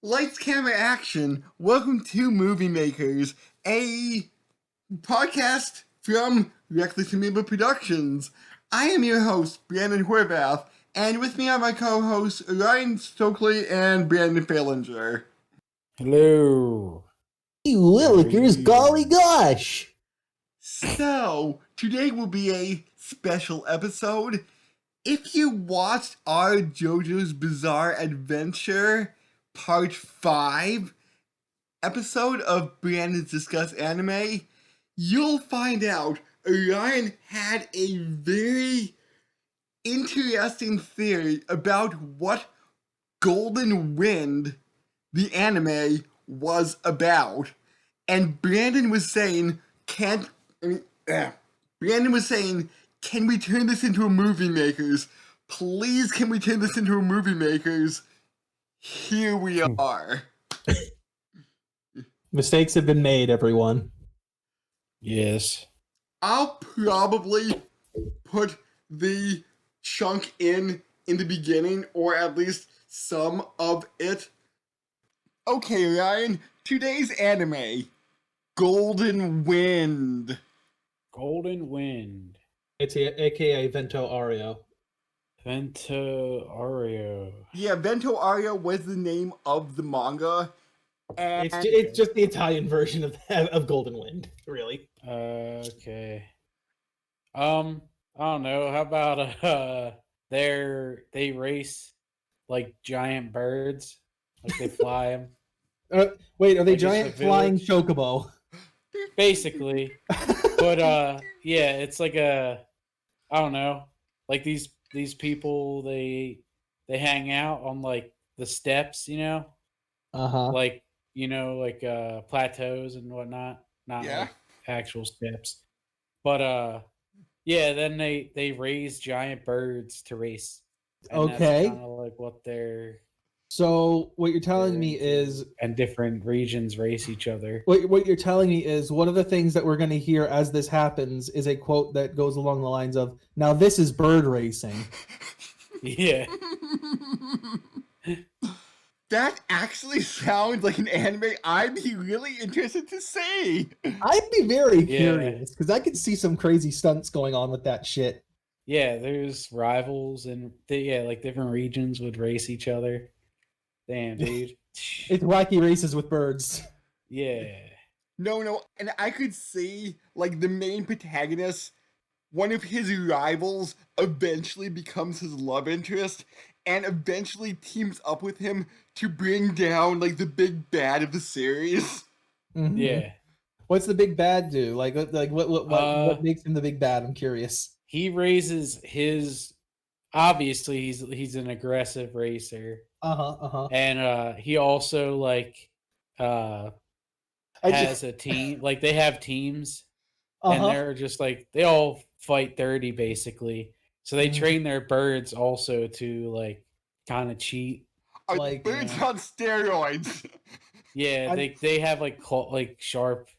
Lights, camera, action. Welcome to Movie Makers, a podcast from Reckless Amoeba Productions. I am your host, Brandon Horvath, and with me are my co-hosts, Ryan Stokely and Brandon Falinger. Hello. Hey, Willikers, golly gosh! So, today will be a special episode. If you watched our JoJo's Bizarre Adventure Part 5 episode of Brandon's Discuss Anime, you'll find out Orion had a very interesting theory about what Golden Wind, the anime, was about. And Brandon was saying, can we turn this into a Movie Makers? Please, can we turn this into a Movie Makers? Here we are. Mistakes have been made, everyone. Yes. I'll probably put the chunk in the beginning, or at least some of it. Okay, Ryan, today's anime, Golden Wind. Golden Wind. It's aka Vento Ario. Vento Ario. Yeah, Vento Ario was the name of the manga. And It's just the Italian version of Golden Wind, really. Okay. I don't know. How about they race like giant birds, like they fly them. Wait, are they Like just giant a flying village? chocobo? Basically. But yeah, it's like I don't know, like these people they hang out on like the steps, Uh-huh. like like plateaus and whatnot, not Yeah. like actual steps. But yeah, then they raise giant birds to race. And Okay. that's kind of like what they're So what you're telling me is and different regions race each other. what you're telling me is one of the things that we're going to hear as this happens is a quote that goes along the lines of, "Now this is bird racing." Yeah. That actually sounds like an anime I'd be really interested to see. I'd be very Yeah. curious because I could see some crazy stunts going on with that shit. Yeah, there's rivals and like different regions would race each other. Damn, dude. It's wacky races with birds. Yeah. No, and I could see, like, the main protagonist, one of his rivals eventually becomes his love interest and eventually teams up with him to bring down, like, the big bad of the series. Mhm. Yeah. What's the big bad do? Like what makes him the big bad? I'm curious. He raises his obviously he's an aggressive racer. Uh-huh. And he also like has a team, like they have teams, and they're just like they all fight dirty basically. So they Mhm. train their birds also to like kind of cheat. Are Like, birds yeah. on steroids? Yeah, I- they have like sharp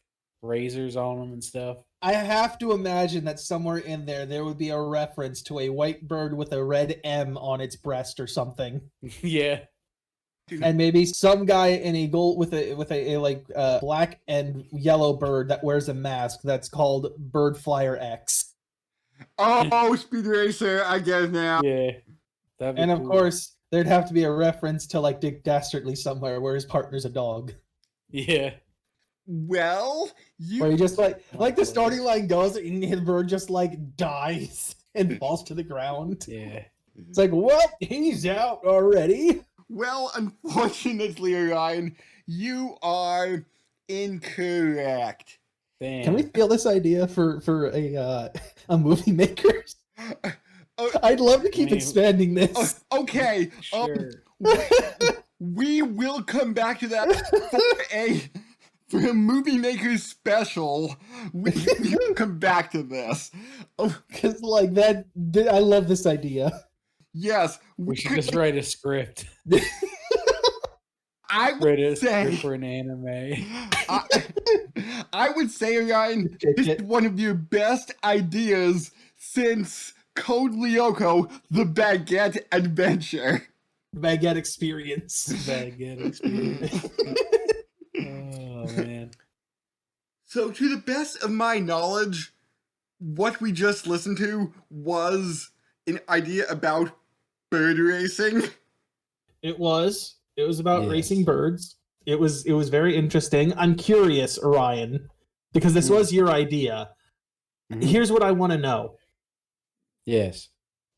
razors on them and stuff. I have to imagine that somewhere in there would be a reference to a white bird with a red M on its breast or something. Yeah. And maybe some guy in a gold with a black and yellow bird that wears a mask that's called Bird Flyer X. Oh, Speed Racer, I get it now. Yeah. That'd be And of cool. course, there'd have to be a reference to like Dick Dastardly somewhere where his partner's a dog. Yeah. Well, Where you he just like the please. starting line goes and his bird just like dies and falls to the ground. Yeah. It's like, well, he's out already. Well, unfortunately, Orion, you are incorrect. Damn. Can we steal this idea for a movie maker? I'd love to keep I mean- expanding this. Okay, Sure. we will come back to that for a movie maker's special. We will come back to this. Oh, Because like that, I love this idea. yes, We should just write a script. I would Write a say. script for an anime. I would say, Ryan, this is one of your best ideas since Code Lyoko, The Baguette Adventure. Baguette experience. Baguette experience. Oh man. So, to the best of my knowledge, what we just listened to was an idea about bird racing. It was about Yes. racing birds. It was very interesting. I'm curious, Orion, because this was your idea. Mhm. Here's what I want to know. Yes.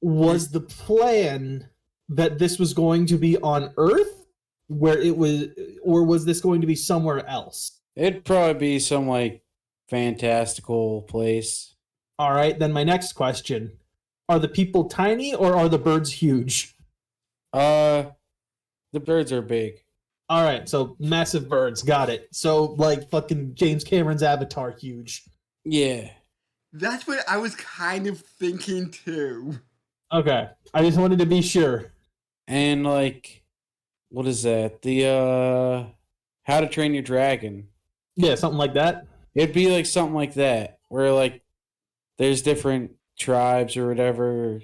Was the plan that this was going to be on Earth where it was, or was this going to be somewhere else? It'd probably be some like fantastical place. All right, then my next question. Are the people tiny or are the birds huge? The birds are big. All right, so massive birds, got it. So like fucking James Cameron's Avatar huge. Yeah. That's what I was kind of thinking too. Okay, I just wanted to be sure. And like what is that? The How to Train Your Dragon. Yeah, something like that. It'd be like something like that, where like there's different tribes or whatever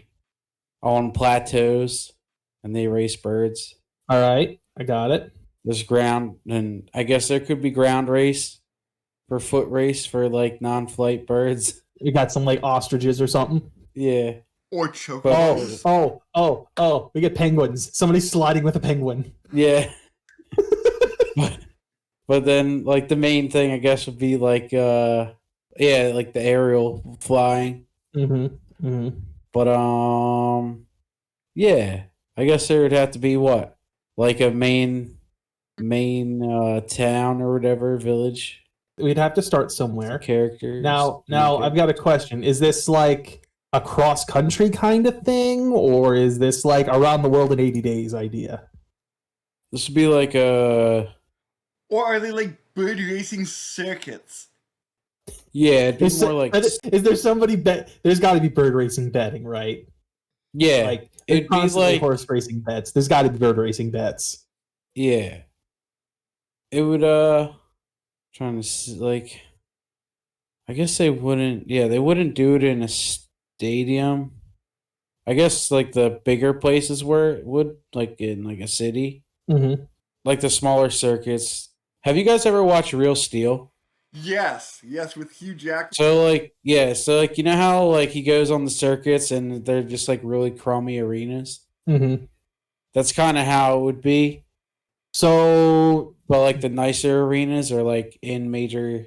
on plateaus and they race birds. All right, I got it. There's ground, and I guess there could be ground race for foot race for like non-flight birds. You got some like ostriches or something. Yeah. Or Oh, chocobos. we get penguins. Somebody's sliding with a penguin. Yeah. but then like the main thing I guess would be like yeah, like the aerial flying. Mm-hmm. Mm-hmm. But yeah, I guess there would have to be what? Like a main town or whatever, village We'd have to start somewhere. characters. Now I've got a question. Is this like a cross country kind of thing, or is this like around the world in 80 days idea? This would be like a Or are they like bird racing circuits? yeah, it'd be Is, more like is there somebody bet? There's got to be bird racing betting, right? yeah, Like it'd it'd be constantly like horse racing bets. There's got to be bird racing bets. yeah. It would trying to like I guess they wouldn't they wouldn't do it in a stadium. I guess like the bigger places where it would like in like a city, Mm-hmm. like the smaller circuits. Have you guys ever watched Real Steel? Yes, with Hugh Jackman. So like you know how like he goes on the circuits and they're just like really crummy arenas? Mm-hmm. That's kind of how it would be. So But like the nicer arenas are like in major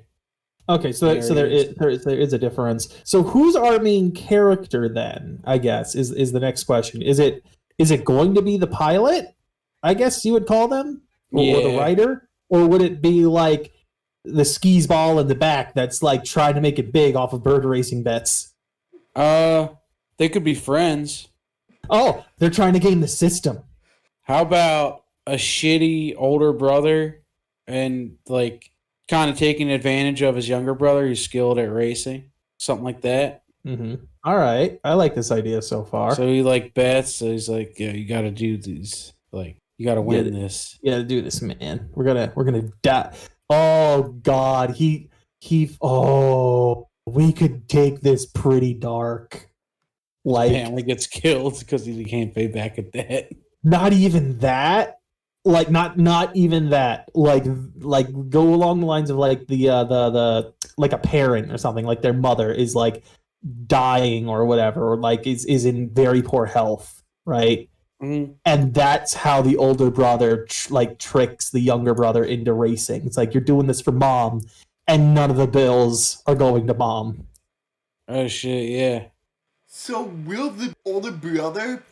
okay, so there is a difference. So who's our main character then? I guess is the next question. Is it going to be the pilot? I guess you would call them, or the Yeah. writer, or would it be like the skis ball in the back that's like trying to make it big off of bird racing bets? they could be friends. Oh, they're trying to game the system. How about a shitty older brother and like kind of taking advantage of his younger brother who's skilled at racing? Something like that. Mm-hmm. All right, I like this idea so far. So he like bets, so he's like, yeah, you gotta do these, like you gotta win this. You gotta do this, man. We're gonna die. Oh God, oh, we could take this pretty dark. Like Family gets killed because he can't pay back a debt. not even that. Like not even that. Like go along the lines of like the like a parent or something. Like their mother is like dying or whatever, or like is in very poor health, right? Mm-hmm. And that's how the older brother tricks the younger brother into racing. It's like, you're doing this for mom, and none of the bills are going to mom. Oh shit, yeah. So will the older brother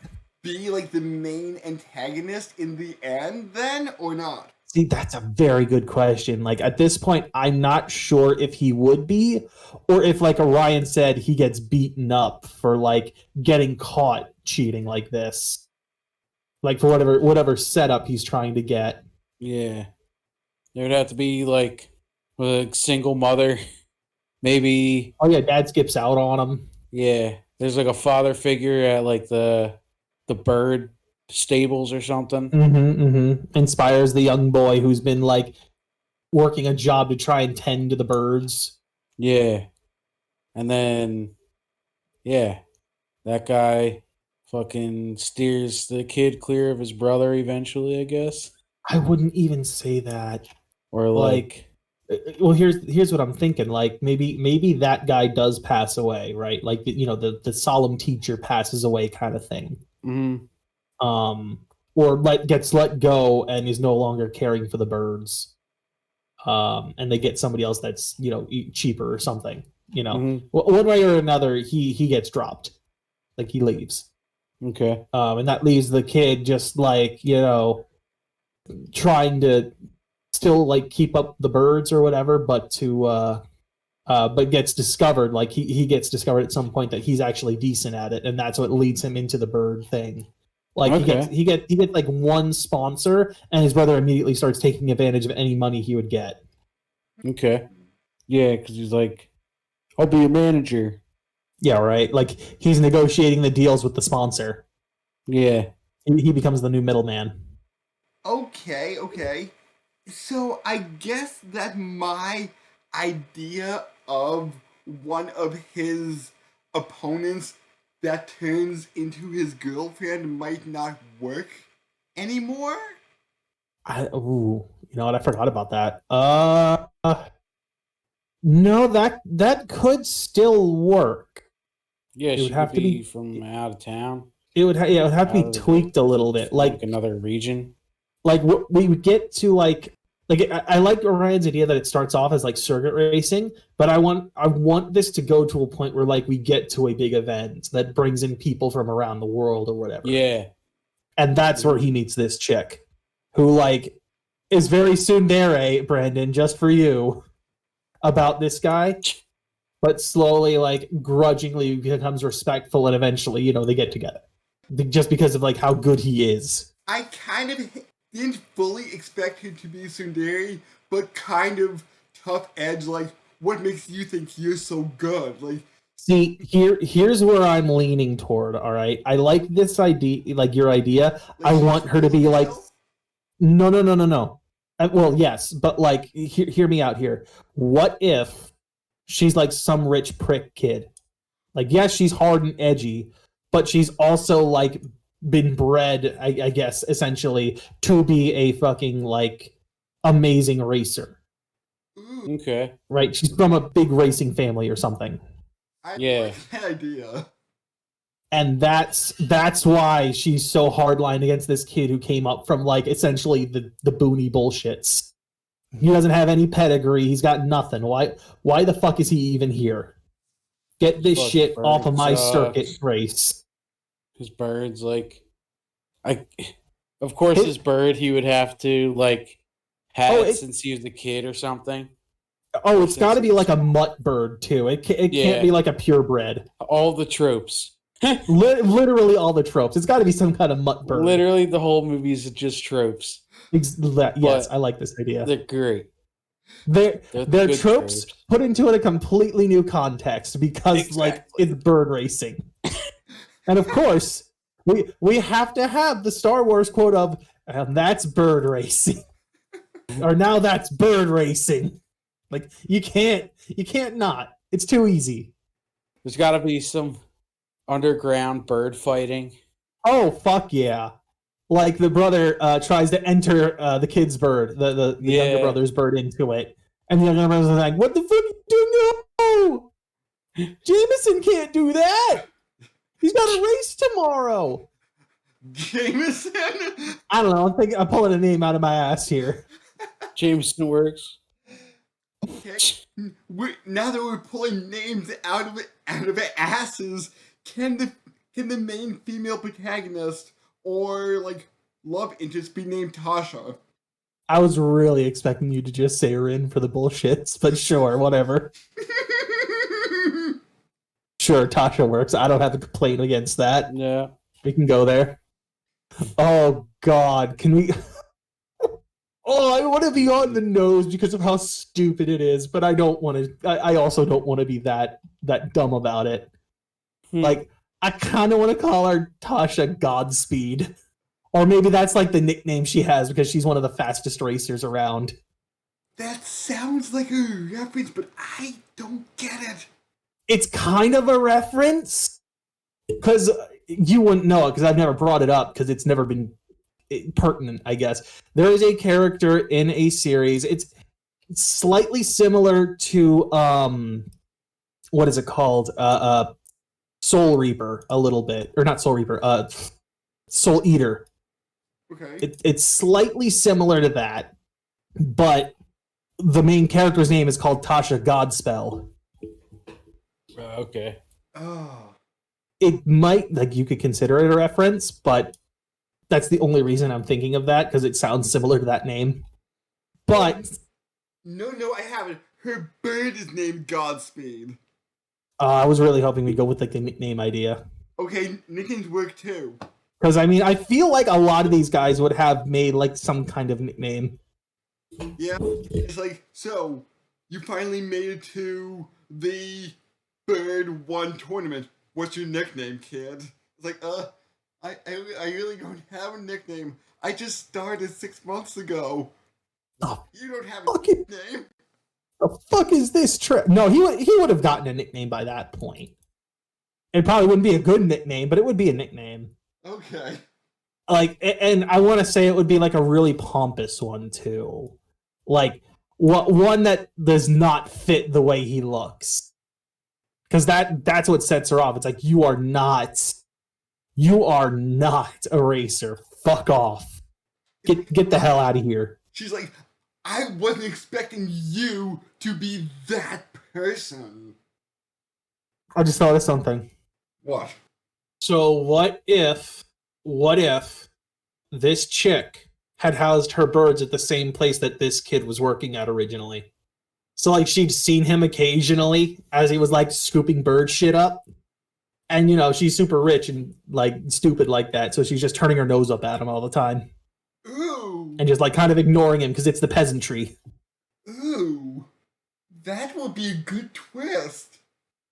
be like the main antagonist in the end then, or not? See, that's a very good question. Like at this point, I'm not sure if he would be, or if like Orion said, he gets beaten up for like getting caught cheating like this. Like for whatever setup he's trying to get. Yeah. There would have to be like a single mother. Maybe Oh yeah, dad skips out on him. yeah. There's like a father figure at like the bird stables or something. Mm-hmm, mm-hmm. Inspires the young boy who's been like working a job to try and tend to the birds. Yeah. And then yeah. That guy fucking steers the kid clear of his brother eventually, I guess. I wouldn't even say that. Or like Well, here's what I'm thinking. Like maybe that guy does pass away, right? Like the solemn teacher passes away, kind of thing. mhm. Or gets let go and is no longer caring for the birds. And they get somebody else that's cheaper or something. Mhm. One way or another, he gets dropped, like he leaves. Okay. And that leaves the kid just trying to still like keep up the birds or whatever, but gets discovered. Like he gets discovered at some point that he's actually decent at it, and that's what leads him into the bird thing. Like Okay. he gets like one sponsor, and his brother immediately starts taking advantage of any money he would get. Okay. Yeah, because he's like, I'll be a manager. Yeah, right. Like he's negotiating the deals with the sponsor. Yeah. He becomes the new middleman. Okay. So I guess that my idea of one of his opponents that turns into his girlfriend might not work anymore. You know what? I forgot about that. No, that could still work. Yeah, It she would have could to be be. from out of town. It would have to be Out of tweaked a little bit. from like another region. Like we would get to like I like Orion's idea that it starts off as like circuit racing, but I want this to go to a point where like we get to a big event that brings in people from around the world or whatever. Yeah. And that's where he meets this chick who like is very tsundere, Brandon, just for you, about this guy, but slowly like grudgingly becomes respectful, and eventually they get together just because of like how good he is. I kind of didn't fully expect him to be tsundere, but kind of tough edge. Like, what makes you think you're so good? Like, see, here's where I'm leaning toward. All right, I like this idea, like your idea. I want her to be like, no. Well, yes, but like, hear me out here. What if she's like some rich prick kid? Like, yes, she's hard and edgy, but she's also like been bred, I guess, essentially to be a fucking like amazing racer. ooh, Okay. Right? She's from a big racing family or something. I Yeah. like that idea. And that's why she's so hardline against this kid who came up from like essentially the boony bullshits. He doesn't have any pedigree. He's got nothing. Why the fuck is he even here? Get this Fuck, shit bird off of my sucks. circuit race. His bird's like, of course, his bird he would have to like had since he was a kid or something. Oh, it's got to be like a mutt bird too. It can't be like a purebred. All the tropes. Literally all the tropes. It's got to be some kind of mutt bird. Literally, the whole movie is just tropes. Yes, I like this idea. They're great. They're good tropes put into a completely new context because like it's bird racing. And of course, we have to have the Star Wars quote of "and that's bird racing." Or now that's bird racing. Like you can't not. It's too easy. There's got to be some underground bird fighting. Oh fuck yeah! Like the brother tries to enter the kid's bird, the younger brother's bird into it, and the younger brother's like, "What the fuck are you doing? No, Jameson can't do that. He's got a race tomorrow." Jameson? I don't know. I'm pulling a name out of my ass here. Jameson works. Okay. Now that we're pulling names out of asses, can the main female protagonist or like love interest be named Tasha? I was really expecting you to just say Rin for the bullshits, but sure, whatever. Sure, Tasha works. I don't have a complaint against that. Yeah. We can go there. Oh God, can we? Oh, I want to be on the nose because of how stupid it is, but I don't want to. I also don't want to be that dumb about it. Like, I kind of want to call her Tasha Godspeed, or maybe that's like the nickname she has because she's one of the fastest racers around. That sounds like a reference, but I don't get it. It's kind of a reference because you wouldn't know it because I've never brought it up because it's never been pertinent, I guess. There is a character in a series. It's slightly similar to what is it called? Soul Reaper, a little bit, or not Soul Reaper, Soul Eater. Okay. It's slightly similar to that, but the main character's name is called Tasha Godspell. Okay. Oh. It might, like, you could consider it a reference, but that's the only reason I'm thinking of that, because it sounds similar to that name. But No, I haven't. Her bird is named Godspeed. I was really hoping we'd go with like the nickname idea. Okay, nicknames work too. Because I mean, I feel like a lot of these guys would have made like some kind of nickname. Yeah, it's like, so you finally made it to the Bird 1 tournament. What's your nickname, kid? It's like, I really don't have a nickname. I just started 6 months ago. Oh, You don't have a fucking nickname? the fuck is this trip? No, he would have gotten a nickname by that point. It probably wouldn't be a good nickname, but it would be a nickname. Okay. Like, and I want to say it would be like a really pompous one too, like one that does not fit the way he looks, because that's what sets her off. It's like, you are not a racer. Fuck off. Get the hell out of here. She's like, I wasn't expecting you to be that person. I just thought of something. What? So what if this chick had housed her birds at the same place that this kid was working at originally? So like, she'd seen him occasionally as he was like scooping bird shit up. And you know, she's super rich and like stupid like that, so she's just turning her nose up at him all the time. Ooh. And just like kind of ignoring him because it's the peasantry. Ooh. That will be a good twist.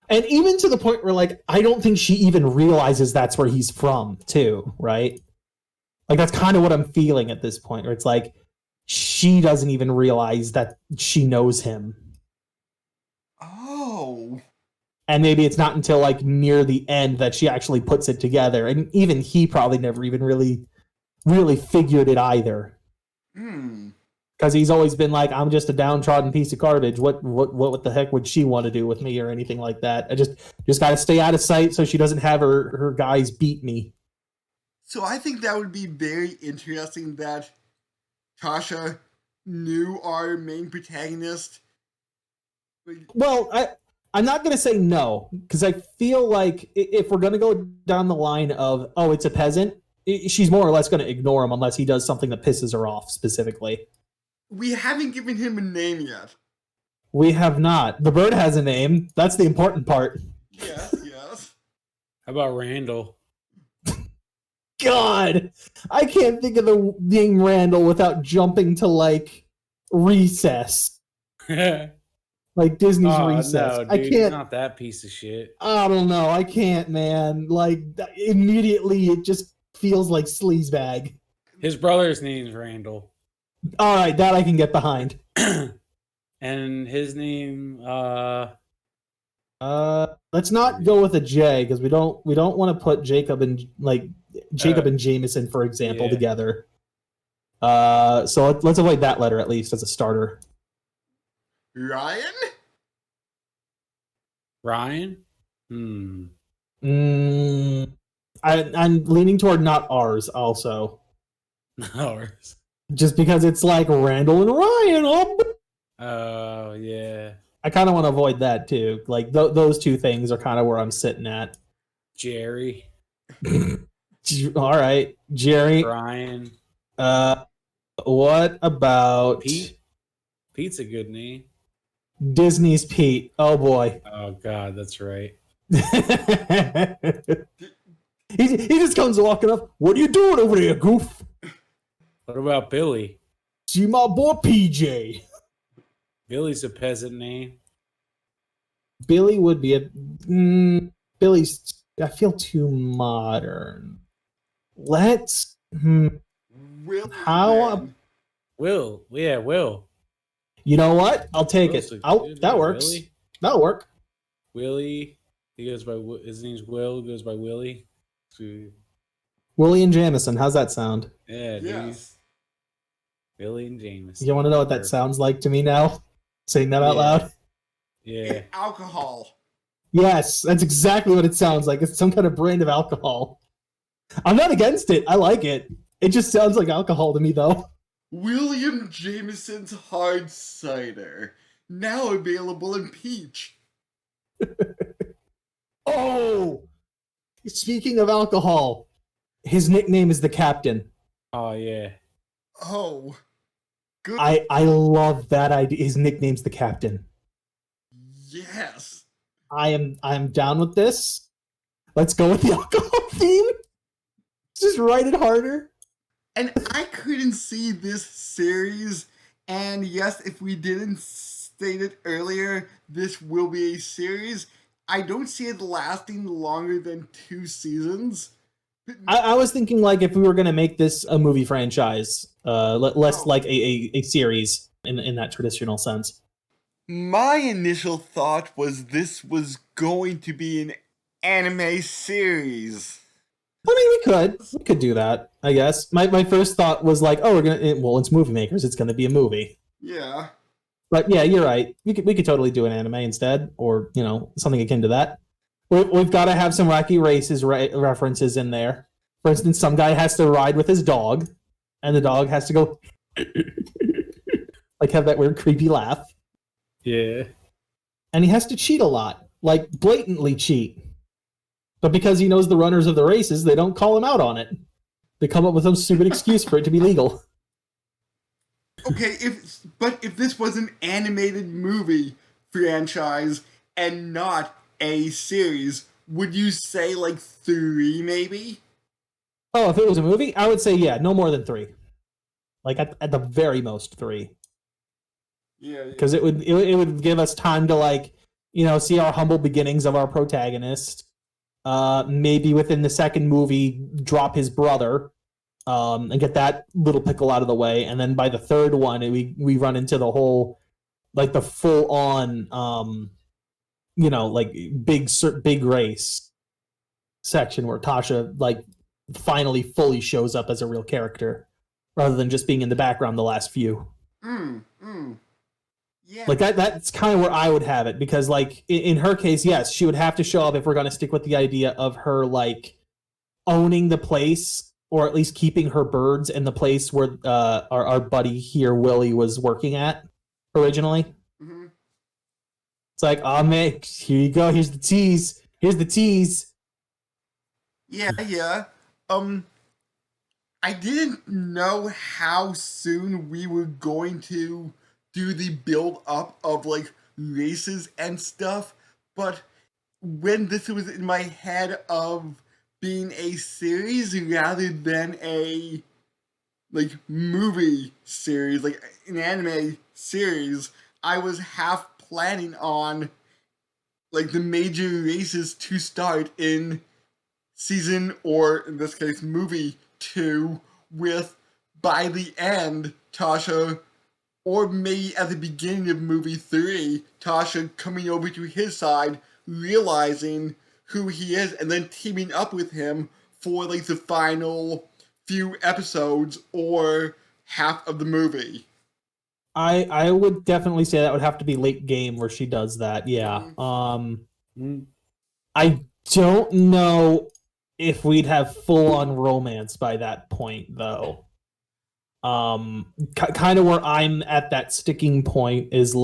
And even to the point where, like, I don't think she even realizes that's where he's from, too, right? Like, that's kind of what I'm feeling at this point, where it's like, she doesn't even realize that she knows him. Oh. And maybe it's not until, like, near the end that she actually puts it together. And even he probably never even really figured it either. Because he's always been like, I'm just a downtrodden piece of garbage. What the heck would she want to do with me or anything like that? I just got to stay out of sight so she doesn't have her guys beat me. So I think that would be very interesting that Tasha knew our main protagonist. Well, I'm not going to say no, because I feel like if we're going to go down the line of, oh, it's a peasant, she's more or less going to ignore him unless he does something that pisses her off specifically. We haven't given him a name yet. We have not. The bird has a name. That's the important part. Yes. How about Randall? God, I can't think of the name Randall without jumping to like Recess, like Disney's Recess. No, dude, I can't. Not that piece of shit. I don't know. I can't, man. Like immediately, it just feels like sleazebag. His brother's name's Randall. All right, that I can get behind. And his name, let's not go with a J because we don't want to put Jacob and Jameson, for example, together. So let's avoid that letter at least as a starter. Ryan? I'm leaning toward not ours also. Ours. Just because it's like Randall and Ryan. Oh, yeah. I kind of want to avoid that too. Like those two things are kind of where I'm sitting at. Jerry. All right, Jerry. Brian. What about Pete? Pete's a good name. Disney's Pete. Oh boy. Oh God, that's right. he just comes walking up. What are you doing over there, goof? What about Billy? See my boy PJ. Billy's a peasant name. Billy would be a Billy's. I feel too modern. Let's. Will. Will. Yeah, Will. You know what? I'll take Will's it. good That name. works. Willie? That'll work. Willie. He goes by. His name's Will. Goes by Willie. William Jameson, how's that sound? Yeah, dude. Yes. Billy and Jameson. You want to know what that sounds like to me now? Saying that out Yeah. loud? Yeah. Alcohol. Yes, that's exactly what it sounds like. It's some kind of brand of alcohol. I'm not against it. I like it. It just sounds like alcohol to me, though. William Jameson's Hard Cider. Now available in peach. Oh! Speaking of alcohol, his nickname is the Captain. Oh, yeah. Oh. Good. I love that idea. His nickname's the Captain. Yes. I am down with this. Let's go with the alcohol theme. Just write it harder. And I couldn't see this series, and yes, if we didn't state it earlier, this will be a series. I don't see it lasting longer than 2 seasons. I was thinking like if we were gonna make this a movie franchise, less like a series in that traditional sense. My initial thought was this was going to be an anime series. I mean, we could do that. I guess my first thought was like, oh, it's Movie Makers. It's gonna be a movie. Yeah. But yeah, you're right. We could totally do an anime instead, or something akin to that. We've got to have some wacky races references in there. For instance, some guy has to ride with his dog, and the dog has to go like have that weird creepy laugh. Yeah. And he has to cheat a lot, like blatantly cheat. But because he knows the runners of the races, they don't call him out on it. They come up with some stupid excuse for it to be legal. Okay, if this was an animated movie franchise and not a series, would you say like 3 maybe? Oh, if it was a movie, I would say yeah, no more than 3. Like at the very most 3. Yeah. Because it would give us time to see our humble beginnings of our protagonist. Maybe within the second movie, drop his brother, and get that little pickle out of the way, and then by the third one, we run into the whole, like the full on, big race section where Tasha finally fully shows up as a real character, rather than just being in the background the last few. Yeah. Like that's kind of where I would have it, because in her case, yes, she would have to show up if we're going to stick with the idea of her owning the place, or at least keeping her birds in the place where our buddy here, Willie, was working at originally. Mm-hmm. It's like, oh man, here you go. Here's the tease. Yeah. I didn't know how soon we were going to do the build up of races and stuff, but when this was in my head of being a series rather than a movie series, like an anime series, I was half planning on the major races to start in season, or in this case movie 2, with by the end Tasha, or maybe at the beginning of movie 3, Tasha coming over to his side, realizing who he is, and then teaming up with him for the final few episodes or half of the movie. I would definitely say that would have to be late game where she does that. Yeah. I don't know if we'd have full on romance by that point, though. Kind of where I'm at that sticking point is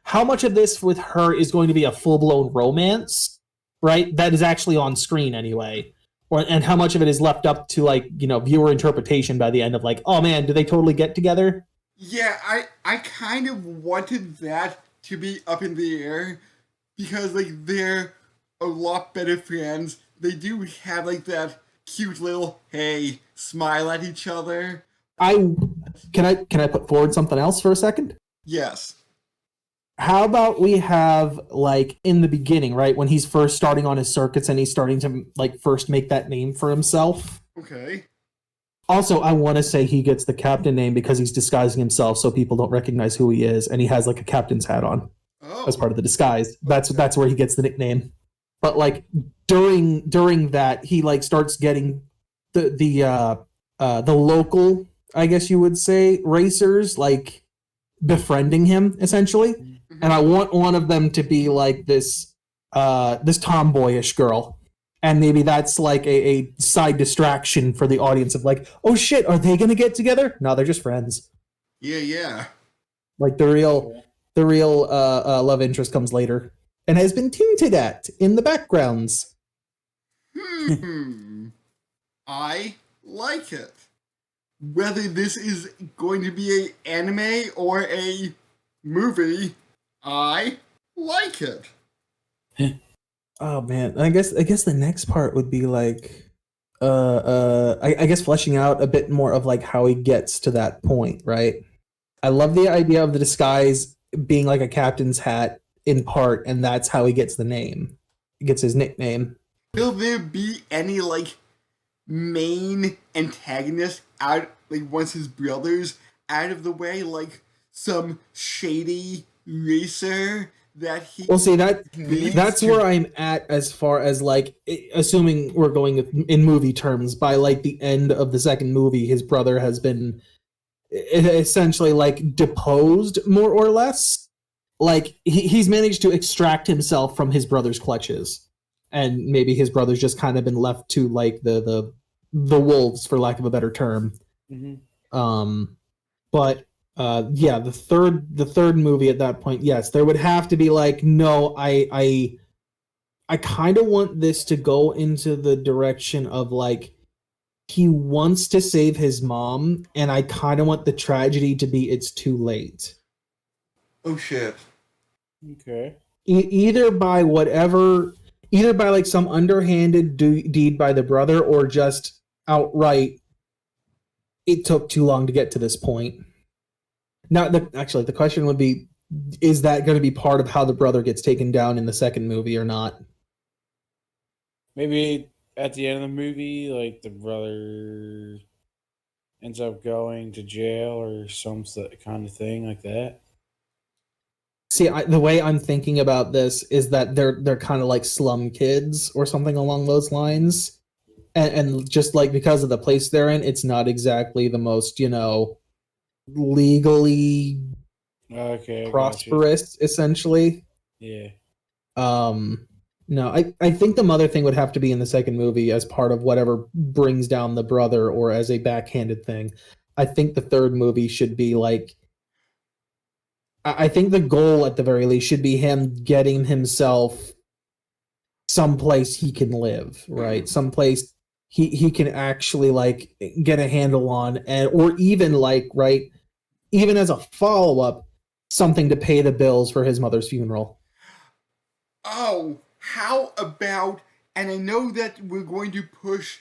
how much of this with her is going to be a full blown romance, right? That is actually on screen anyway. And how much of it is left up to viewer interpretation by the end of oh man, do they totally get together? Yeah, I kind of wanted that to be up in the air, because they're a lot better friends. They do have that cute little hey smile at each other. Can I put forward something else for a second? Yes. How about we have in the beginning, right, when he's first starting on his circuits and he's starting to first make that name for himself? Okay. Also, I want to say he gets the captain name because he's disguising himself so people don't recognize who he is, and he has a captain's hat on as part of the disguise. That's where he gets the nickname. but like during that he like starts getting the local, I guess you would say, racers like befriending him essentially. And I want one of them to be like this tomboyish girl, and maybe that's like a side distraction for the audience of like, oh shit, are they gonna get together? No, they're just friends. Yeah. Like the real love interest comes later and has been hinted at in the backgrounds. I like it. Whether this is going to be a anime or a movie, I like it. Oh man, I guess the next part would be like, I guess fleshing out a bit more of like how he gets to that point, right? I love the idea of the disguise being like a captain's hat in part, and that's how he gets the name. He gets his nickname. Will there be any like main antagonist out, like once his brother's out of the way, like some shady racer that he? Well, see that's where I'm at as far as like, assuming we're going in movie terms. By like the end of the second movie, his brother has been essentially like deposed, more or less. Like he's managed to extract himself from his brother's clutches, and maybe his brother's just kind of been left to like the wolves, for lack of a better term. But yeah, the third movie at that point, yes, there would have to be like, no, I kind of want this to go into the direction of like, he wants to save his mom, and I kind of want the tragedy to be it's too late. Oh shit. Okay. Either by like some underhanded deed by the brother, or just outright it took too long to get to this point. Now, the question would be, is that going to be part of how the brother gets taken down in the second movie or not? Maybe at the end of the movie, like the brother ends up going to jail or some kind of thing like that. See, the way I'm thinking about this is that they're kind of like slum kids or something along those lines, and just like because of the place they're in, it's not exactly the most, legally prosperous, essentially. Yeah. No, I think the mother thing would have to be in the second movie as part of whatever brings down the brother, or as a backhanded thing. I think the third movie should be like, I think the goal at the very least should be him getting himself someplace he can live, right? Someplace he can actually like get a handle on, and or even like, right, even as a follow-up, something to pay the bills for his mother's funeral. Oh, how about, and I know that we're going to push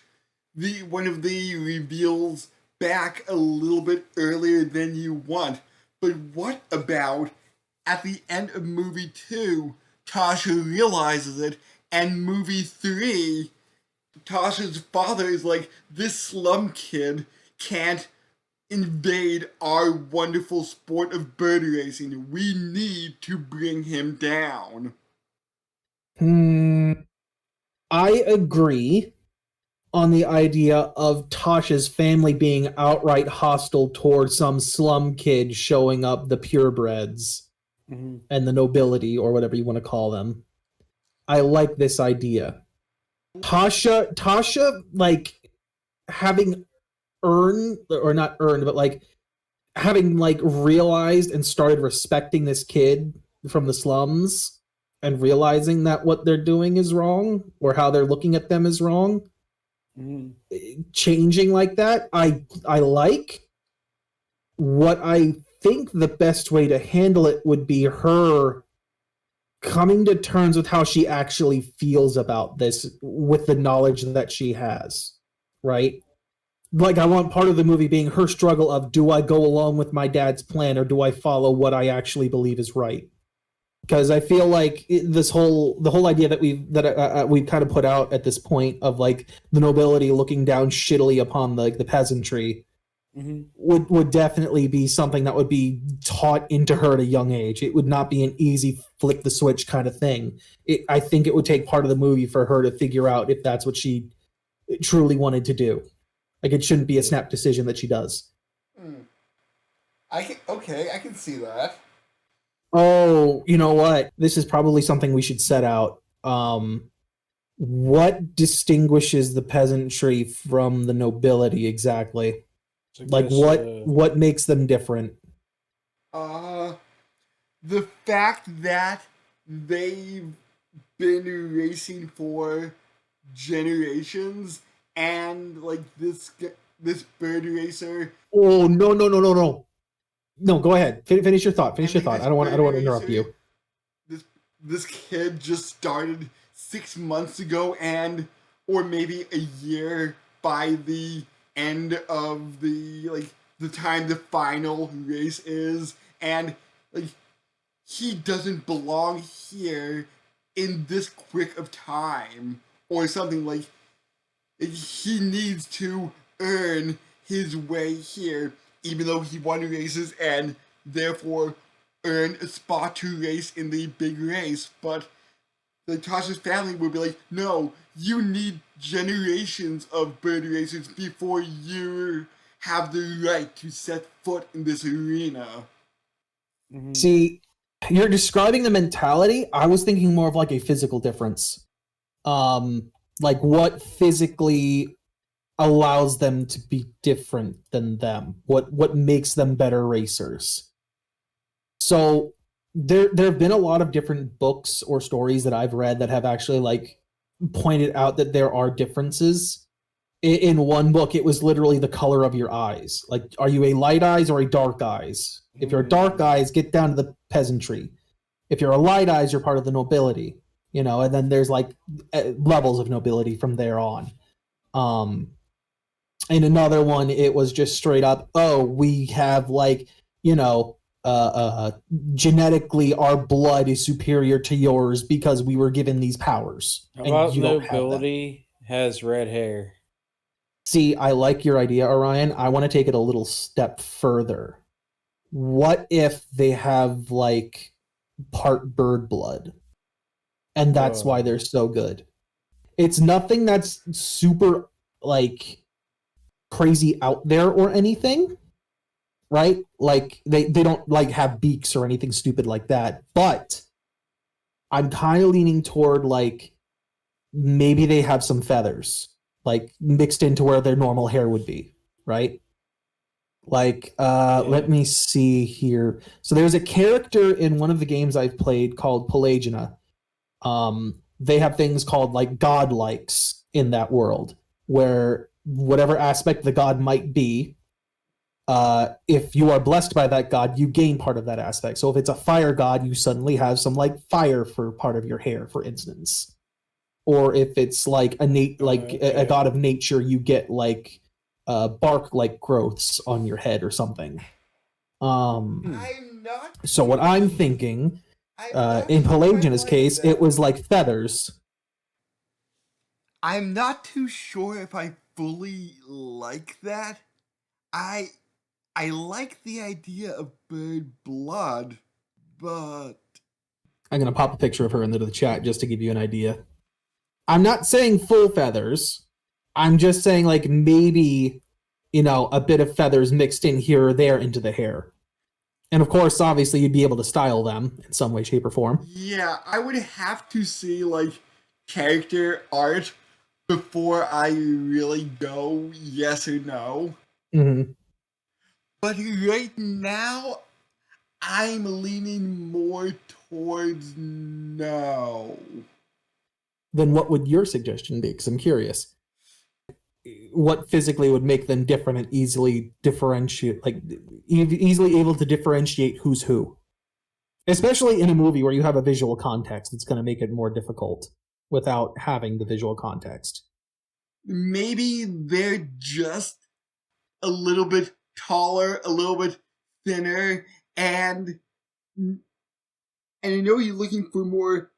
one of the reveals back a little bit earlier than you want, but what about at the end of movie 2, Tasha realizes it, and movie 3, Tasha's father is like, this slum kid can't invade our wonderful sport of bird racing. We need to bring him down. I agree on the idea of Tasha's family being outright hostile towards some slum kid showing up, the purebreds and the nobility, or whatever you want to call them. I like this idea. Tasha, like, having earned, or not earned, but like having like realized and started respecting this kid from the slums, and realizing that what they're doing is wrong, or how they're looking at them is wrong. Changing like that, I like. What I think the best way to handle it would be her coming to terms with how she actually feels about this, with the knowledge that she has, right? Like, I want part of the movie being her struggle of, do I go along with my dad's plan, or do I follow what I actually believe is right? Because I feel like the whole idea that we've kind of put out at this point of like the nobility looking down shittily upon the peasantry, would definitely be something that would be taught into her at a young age. It would not be an easy flick the switch kind of thing. I think it would take part of the movie for her to figure out if that's what she truly wanted to do. Like, it shouldn't be a snap decision that she does. I can see that. Oh, you know what? This is probably something we should set out. What distinguishes the peasantry from the nobility exactly? So I Like, guess, what makes them different? The fact that they've been racing for generations, and like this bird racer. Oh, no. No, go ahead. Finish your thought. Finish your thought. I don't want to interrupt you. This kid just started 6 months ago, or maybe a year by the end of the time the final race is, and like he doesn't belong here in this quick of time or something. Like he needs to earn his way here, even though he won races and therefore earned a spot to race in the big race. But the Tasha's family would be like, no, you need generations of bird racers before you have the right to set foot in this arena. See, you're describing the mentality. I was thinking more of like a physical difference. Like what physically allows them to be different than them? What makes them better racers? So there have been a lot of different books or stories that I've read that have actually like pointed out that there are differences. In one book, it was literally the color of your eyes. Like, are you a light eyes or a dark eyes? If you're a dark eyes, get down to the peasantry. If you're a light eyes, you're part of the nobility. You know, and then there's like levels of nobility from there on. In another one, it was just straight up, oh, we have like, you know, genetically our blood is superior to yours because we were given these powers. How and about you don't have that. nobility has red hair? See, I like your idea, Orion. I want to take it a little step further. What if they have like part bird blood? And that's why they're so good. It's nothing that's super like crazy out there or anything, right? Like they don't like have beaks or anything stupid like that. But I'm kind of leaning toward like maybe they have some feathers like mixed into where their normal hair would be, right? Like let me see here. So there's a character in one of the games I've played called Pelagina. They have things called like godlikes in that world where whatever aspect the god might be, if you are blessed by that god, you gain part of that aspect. So if it's a fire god, you suddenly have some like fire for part of your hair, for instance. Or if it's like a god of nature, you get like bark like growths on your head or something. So what I'm thinking, in Pelagina's case, it was like feathers. I'm not too sure if I fully like that. I like the idea of bird blood, but I'm gonna pop a picture of her into the chat just to give you an idea. I'm not saying full feathers. I'm just saying like maybe, you know, a bit of feathers mixed in here or there into the hair. And of course, obviously, you'd be able to style them in some way, shape, or form. Yeah, I would have to see like character art before I really go yes or no. Mm-hmm. But right now, I'm leaning more towards no. Then what would your suggestion be? Because I'm curious. What physically would make them different and easily differentiate, like easily able to differentiate who's who? Especially in a movie where you have a visual context, it's going to make it more difficult without having the visual context. Maybe they're just a little bit taller, a little bit thinner, and I know you're looking for more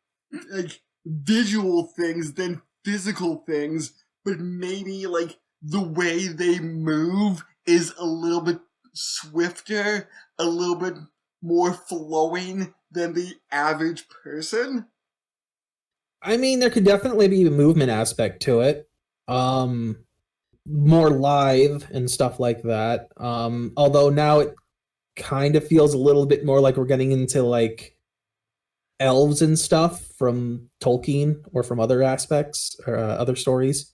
like visual things than physical things, but maybe like the way they move is a little bit swifter, a little bit more flowing than the average person? I mean, there could definitely be a movement aspect to it. More live and stuff like that. Although now it kind of feels a little bit more like we're getting into like elves and stuff from Tolkien or from other aspects or other stories.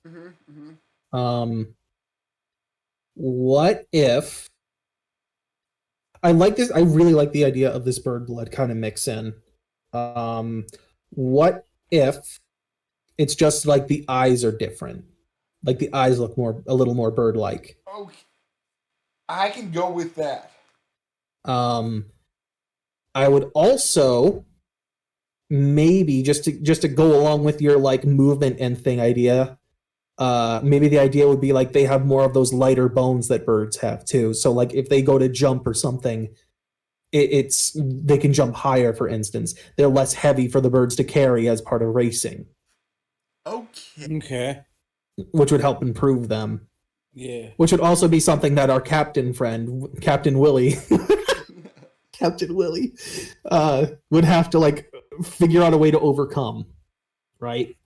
What if I like this? I really like the idea of this bird blood kind of mix in. What if it's just like the eyes are different? Like the eyes look a little more bird-like. Okay, I can go with that. I would also maybe just to go along with your like movement and thing idea. Maybe the idea would be like they have more of those lighter bones that birds have too. So like if they go to jump or something, it's they can jump higher. For instance, they're less heavy for the birds to carry as part of racing. Okay. Which would help improve them. Yeah. Which would also be something that our captain friend, Captain Willie, Captain Willie, would have to like figure out a way to overcome, right?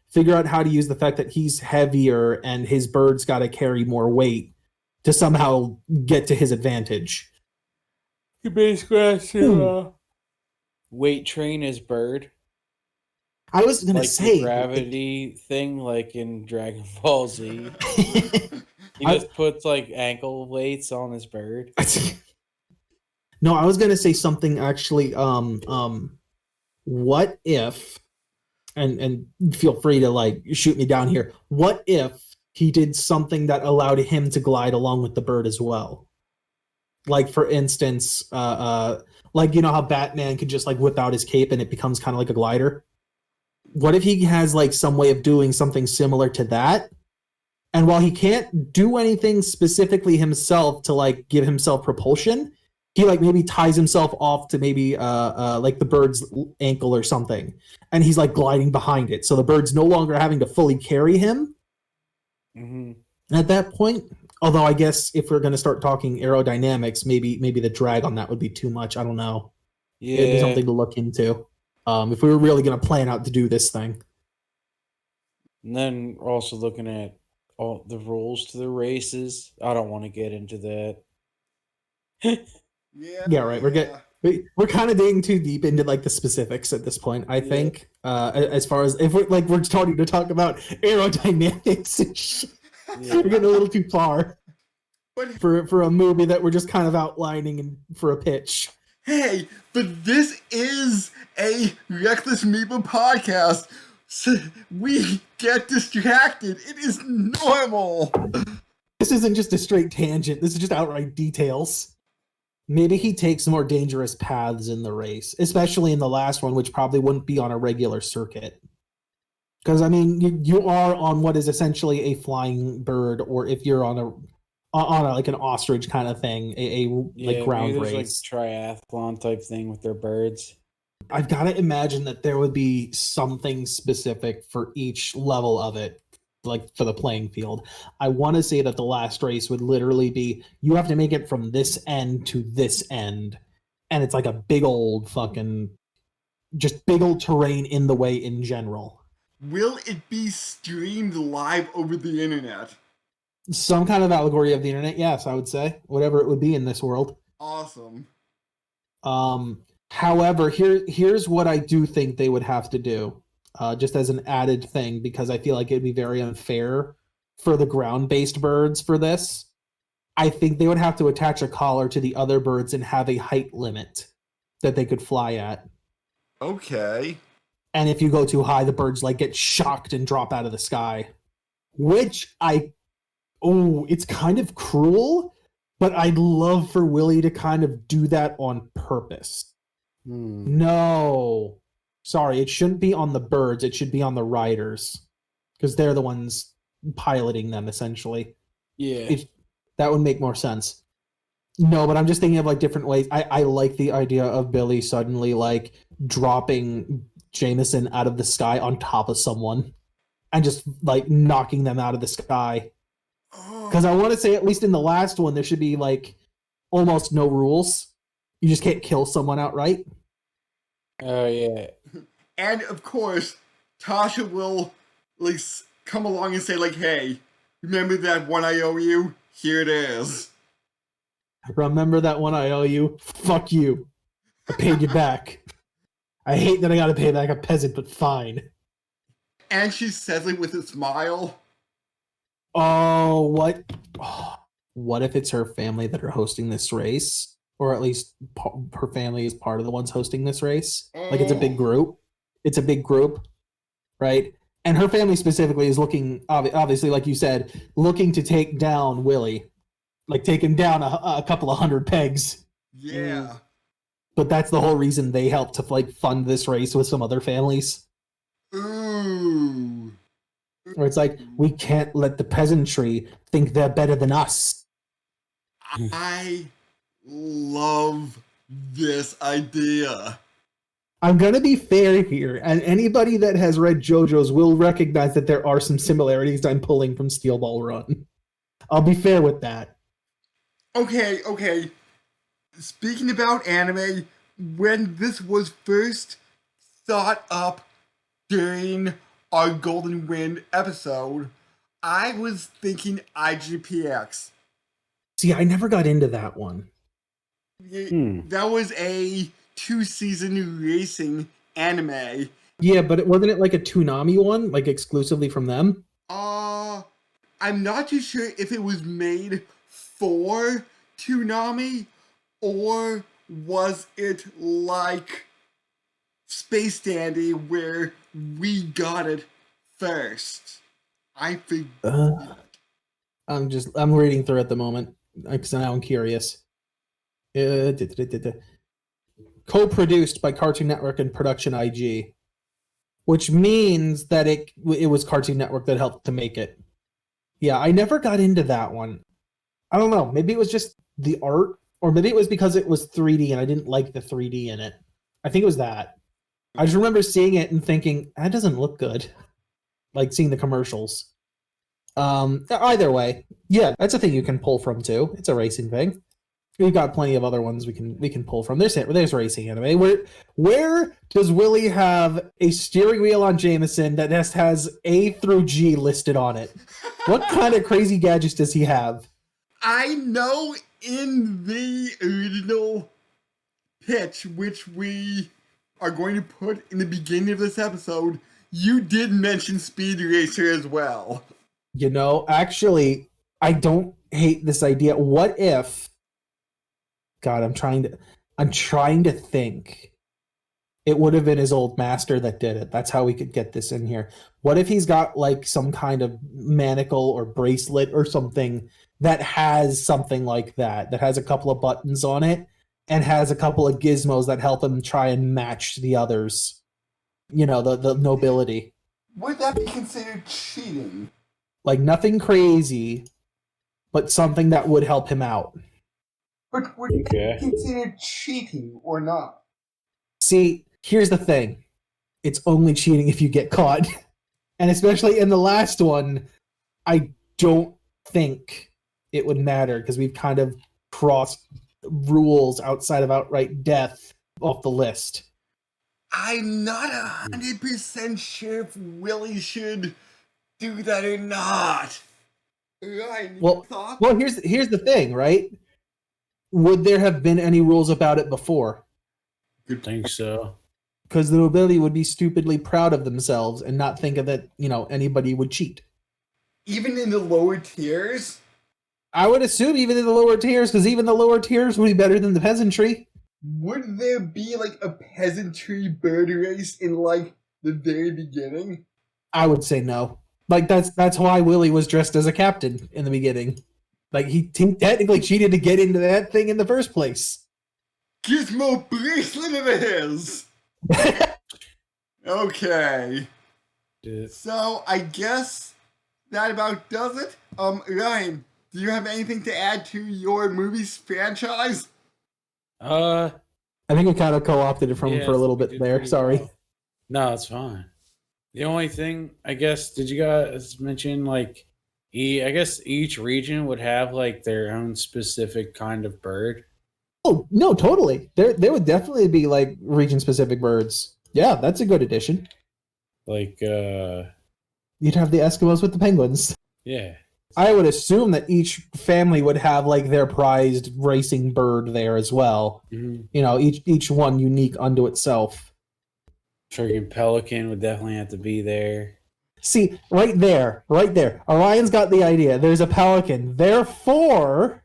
Figure out how to use the fact that he's heavier and his bird's got to carry more weight to somehow get to his advantage. He basically has to weight train his bird. I was gonna like say the gravity thing, like in Dragon Ball Z. He just puts like ankle weights on his bird. No, I was gonna say something actually. What if, and feel free to like shoot me down here. What if he did something that allowed him to glide along with the bird as well? Like for instance, like you know how Batman could just like whip out his cape and it becomes kind of like a glider. What if he has like some way of doing something similar to that? And while he can't do anything specifically himself to like give himself propulsion, he like maybe ties himself off to maybe like the bird's ankle or something, and he's like gliding behind it, so the bird's no longer having to fully carry him. At that point, although I guess if we're going to start talking aerodynamics, maybe the drag on that would be too much. I don't know. Yeah, it'd be something to look into. If we were really going to plan out to do this thing. And then also looking at all the rules to the races. I don't want to get into that. Yeah, right. We're kind of digging too deep into like the specifics at this point. I think as far as if we're starting to talk about aerodynamics and shit, we're getting a little too far for a movie that we're just kind of outlining and for a pitch. Hey, but this is a Reckless Meeple podcast, so we get distracted. It is normal. This isn't just a straight tangent. This is just outright details. Maybe he takes more dangerous paths in the race, especially in the last one, which probably wouldn't be on a regular circuit. Because, I mean, you are on what is essentially a flying bird, or if you're on a like an ostrich kind of thing, like ground race. Like triathlon type thing with their birds. I've got to imagine that there would be something specific for each level of it, like for the playing field. I want to say that the last race would literally be, you have to make it from this end to this end. And it's like a big old fucking, just big old terrain in the way in general. Will it be streamed live over the internet? Some kind of allegory of the internet, yes, I would say. Whatever it would be in this world. Awesome. However, here's what I do think they would have to do, just as an added thing, because I feel like it'd be very unfair for the ground-based birds for this. I think they would have to attach a collar to the other birds and have a height limit that they could fly at. Okay. And if you go too high, the birds like get shocked and drop out of the sky. Which it's kind of cruel, but I'd love for Willie to kind of do that on purpose. No. Sorry, it shouldn't be on the birds. It should be on the riders. Because they're the ones piloting them, essentially. Yeah. That would make more sense. No, but I'm just thinking of like different ways. I like the idea of Billy suddenly like dropping Jameson out of the sky on top of someone and just like knocking them out of the sky. Because I want to say, at least in the last one, there should be like almost no rules. You just can't kill someone outright. Oh yeah. And of course, Tasha will like come along and say like, "Hey, remember that one I owe you? Here it is." Remember that one I owe you? Fuck you. I paid you back. I hate that I gotta pay back a peasant, but fine. And she says it with a smile. Oh, what? Oh, what if it's her family that are hosting this race? Or at least her family is part of the ones hosting this race? Like, it's a big group. It's a big group, right? And her family specifically is looking, obviously, like you said, looking to take down Willie. Like, take him down a couple of hundred pegs. Yeah. But that's the whole reason they helped to, like, fund this race with some other families. Ooh. Where it's like, we can't let the peasantry think they're better than us. I love this idea. I'm going to be fair here, and anybody that has read JoJo's will recognize that there are some similarities I'm pulling from Steel Ball Run. I'll be fair with that. Okay. Speaking about anime, when this was first thought up during our Golden Wind episode, I was thinking IGPX. See, I never got into that one. That was a 2-season racing anime. Yeah, but wasn't it like a Toonami one, like exclusively from them? I'm not too sure if it was made for Toonami, or was it like Space Dandy where we got it first? I think I'm reading through at the moment because now I'm curious. Co-produced by Cartoon Network and Production IG, which means that it was Cartoon Network that helped to make it. Yeah, I never got into that one. I don't know. Maybe it was just the art, or maybe it was because it was 3D and I didn't like the 3D in it. I think it was that. I just remember seeing it and thinking, that doesn't look good. Like seeing the commercials. Either way, yeah, that's a thing you can pull from too. It's a racing thing. We've got plenty of other ones we can pull from. There's racing anime. Where does Willie have a steering wheel on Jameson that just has A through G listed on it? What kind of crazy gadgets does he have? I know in the original pitch, which we are going to put in the beginning of this episode, you did mention Speed Racer as well. You know, actually, I don't hate this idea. What if... God, I'm trying to think. It would have been his old master that did it. That's how we could get this in here. What if he's got like some kind of manacle or bracelet or something that has something like that has a couple of buttons on it and has a couple of gizmos that help him try and match the others? You know, the nobility. Would that be considered cheating? Like nothing crazy, but something that would help him out. But would it be considered cheating or not? See, here's the thing. It's only cheating if you get caught. And especially in the last one, I don't think it would matter because we've kind of crossed rules outside of outright death off the list. I'm not 100% sure if Willie should do that or not. Ryan, well, here's the thing, right? Would there have been any rules about it before? I think so. Because the nobility would be stupidly proud of themselves and not think of that, anybody would cheat. Even in the lower tiers? I would assume even in the lower tiers, because even the lower tiers would be better than the peasantry. Would there be like a peasantry bird race in like the very beginning? I would say no. Like that's why Willie was dressed as a captain in the beginning. Like he technically cheated to get into that thing in the first place. Gizmo bracelet it is. Okay. So I guess that about does it. Ryan, do you have anything to add to your movie's franchise? I think we kind of co-opted it from him for a little bit there. Sorry. Well. No, it's fine. The only thing, I guess, did you guys mention, like, I guess each region would have like their own specific kind of bird. Oh no, totally. There would definitely be like region specific birds. Yeah, that's a good addition. Like, You'd have the Eskimos with the penguins. yeah. I would assume that each family would have like their prized racing bird there as well. Mm-hmm. You know, each one unique unto itself. Friggin' pelican would definitely have to be there. See, right there. Orion's got the idea. There's a pelican. Therefore,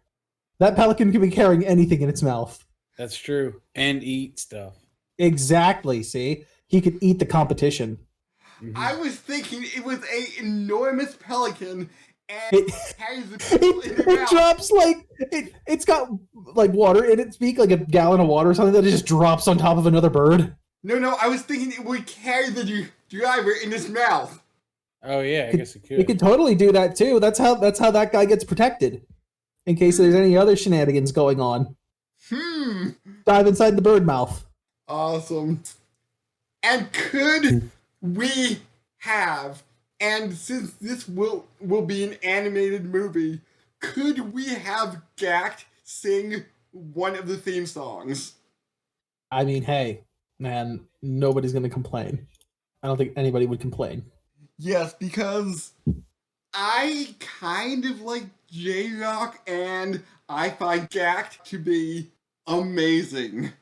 that pelican can be carrying anything in its mouth. That's true. And eat stuff. Exactly, see? He could eat the competition. Mhm. I was thinking it was a enormous pelican and It- carries the people in their It mouth. drops like it's got like water in its beak, like a gallon of water or something that it just drops on top of another bird. No, I was thinking it would carry the driver in his mouth. Oh yeah, I guess it could. It could totally do that too. That's how that guy gets protected. In case there's any other shenanigans going on. Dive inside the bird mouth. Awesome. And could we have, and since this will be an animated movie, could we have Gact sing one of the theme songs? I mean, hey, man, nobody's gonna complain. I don't think anybody would complain. Yes, because I kind of like J-Rock and I find Gact to be amazing.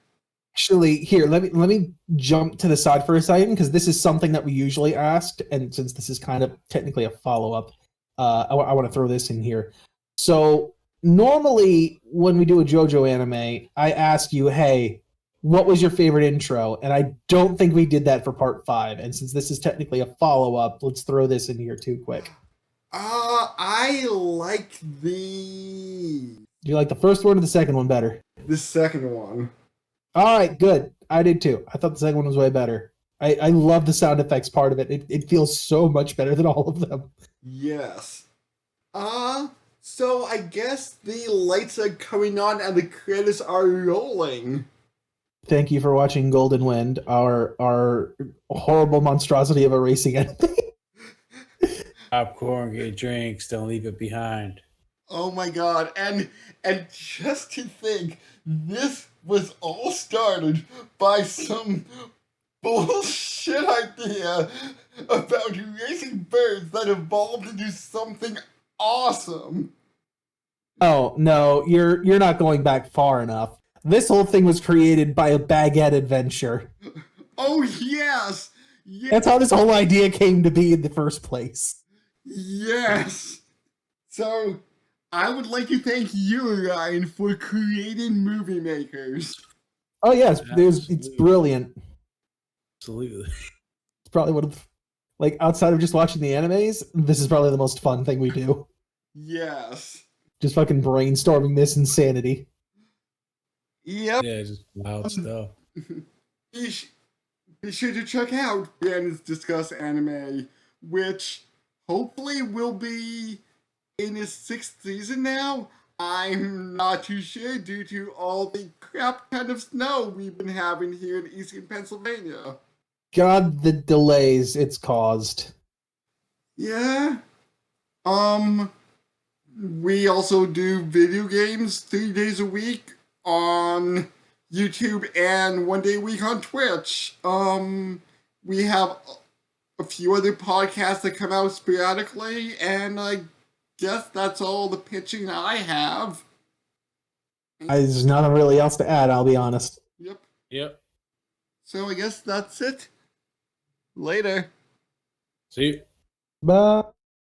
Actually, here, let me jump to the side for a second because this is something that we usually asked, and since this is kind of technically a follow-up, I want to throw this in here. So normally when we do a JoJo anime, I ask you, hey, what was your favorite intro? And I don't think we did that for part 5. And since this is technically a follow-up, let's throw this in here too quick. I like the Do you like the first one or the second one better? second one. All right, good. I did too. I thought the second one was way better. I love the sound effects part of it. It feels so much better than all of them. Yes. So I guess the lights are coming on and the credits are rolling. Thank you for watching Golden Wind, our horrible monstrosity of a racing anime. Popcorn, get drinks, don't leave it behind. Oh my god, and just to think, this was all started by some bullshit idea about racing birds that evolved into something awesome. Oh no, you're not going back far enough. This whole thing was created by a Baguette adventure. Oh yes! Yes! That's how this whole idea came to be in the first place. Yes! So, I would like to thank you, Ryan, for creating Movie Makers. Oh yes, it's Absolutely. brilliant. Absolutely. It's probably one of, like, outside of just watching the animes, this is probably the most fun thing we do. Yes. Just fucking brainstorming this insanity. Yep. Yeah, just wild stuff. Be sure to check out Brandon's Discuss Anime, which hopefully will be in his 6th season now. I'm not too sure due to all the crap kind of snow we've been having here in eastern Pennsylvania. God, the delays it's caused. Yeah. We also do video games 3 days a week on YouTube and 1 day a week on Twitch. We have a few other podcasts that come out sporadically, and I guess that's all the pitching I have. There's nothing really else to add, I'll be honest. Yep. So I guess that's it. Later. See you. Bye.